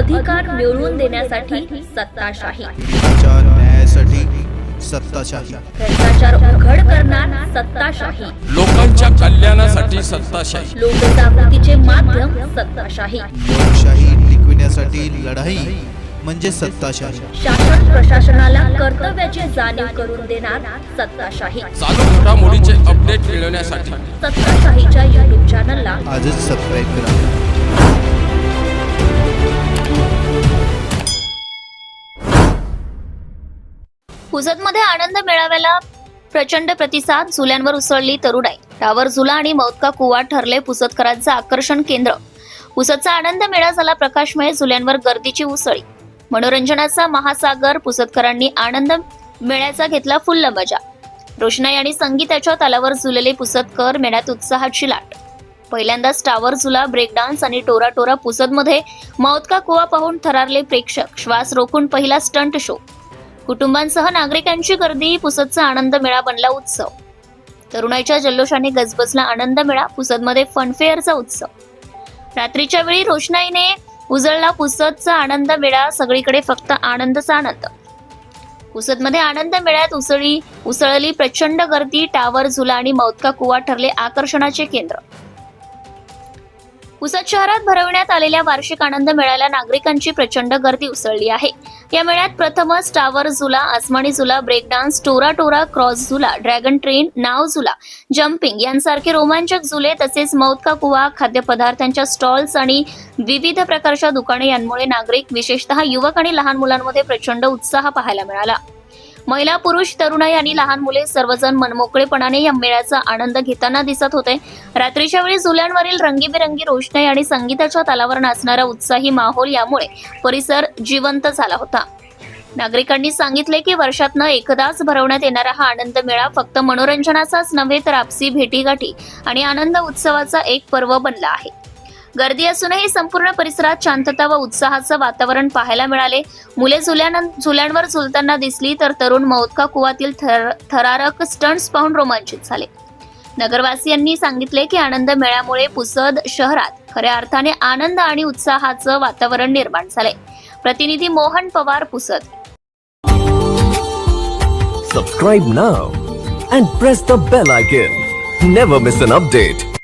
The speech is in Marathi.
अधिकार मिळवून देण्यासाठी सत्ताशाही, न्यायासाठी सत्ताशाही, भ्रष्टाचार उघड करणार सत्ताशाही, लोकांच्या कल्याणासाठी सत्ताशाही, लोकजागृतीचे माध्यम सत्ताशाही, लोकशाही टिकविण्यासाठी लढाई म्हणजे सत्ताशाही, शासन प्रशासनाला कर्तव्याची जाणीव करून देणार सत्ताशाही, चालू घडामोडीचे अपडेट मिळवण्यासाठी सत्ताशाहीच्या YouTube चॅनलला आजच सबस्क्राईब करा. पुसदमध्ये आनंद मेळाव्याला प्रचंड प्रतिसाद, झुल्यांवर उसळली तरुणाई. टावर झुला आणि मौतका कुवा ठरले पुसदकरांचं आकर्षण केंद्र. पुसदचा आनंद मेळा झाला प्रकाशमय, झुल्यांवर गर्दीची उसळी. मनोरंजनाचा महासागर, पुसदकरांनी आनंद मेळ्याचा घेतला फुल्ल मजा. रोषणाई आणि संगीताच्या तालावर झुलले पुसदकर, मेळ्यात उत्साहाची लाट. पहिल्यांदाच टावर झुला, ब्रेक डान्स आणि टोरा टोरा. पुसदमध्ये मौतका कुवा पाहून थरारले प्रेक्षक. श्वास रोखून पहिला स्टंट शो. कुटुंबांसह नागरिकांची गर्दी. पुसदचा आनंद मेळा बनला उत्सव. तरुणाईच्या जल्लोषाने गजबजला आनंद मेळा. पुसदमध्ये फनफेअरचा उत्सव. रात्रीच्या वेळी रोषणाईने उजळला पुसदचा आनंद मेळा. सगळीकडे फक्त आनंदचा आनंद. पुसदमध्ये आनंद मेळ्यात उसळली प्रचंड गर्दी. टावर झुला आणि मौतका कुवा ठरले आकर्षणाचे केंद्र. पुसद शहरात भरवण्यात आलेल्या वार्षिक आनंद मेळ्याला नागरिकांची प्रचंड गर्दी उसळली आहे. या मेळ्यात प्रथमच टावर झुला, आसमानी झुला, ब्रेक डान्स, टोरा टोरा, क्रॉस झुला, ड्रॅगन ट्रेन, नाव झुला, जम्पिंग यांसारखे रोमांचक झुले, तसेच मौतका कुवा, खाद्यपदार्थांच्या स्टॉल्स आणि विविध प्रकारच्या दुकाने यांमुळे नागरिक, विशेषतः युवक आणि लहान मुलांमध्ये प्रचंड उत्साह पाहायला मिळाला. महिला, पुरुष, तरुणाई आणि लहान मुले सर्वजण मनमोकळेपणाने या मेळ्याचा आनंद घेताना दिसत होते. रात्रीच्या वेळी झुल्यांवरील रंगीबेरंगी रोषणाई आणि संगीताच्या तालावर नाचणारा उत्साही माहोल यामुळे परिसर जिवंत झाला होता. नागरिकांनी सांगितले की वर्षातनं एकदाच भरवण्यात येणारा हा आनंद मेळा फक्त मनोरंजनाचाच नव्हे तर आपसी भेटीगाठी आणि आनंद उत्सवाचा एक पर्व बनला आहे. गर्दी असूनही संपूर्ण परिसरात शांतता व उत्साहाचं वातावरण पाहायला मिळाले. मुले झुल्यांवर झुलताना दिसली तर तरुण मौतका कुवातील थरारक स्टंट्स पाहून रोमांचित झाले. नगरवासियांनी सांगितले की आनंद मेळ्यामुळे पुसद शहरात खऱ्या अर्थाने आनंद आणि उत्साहाचं वातावरण निर्माण झाले. प्रतिनिधी Mohan Pawar, Pusad. Subscribe now and press the bell icon. Never miss an update.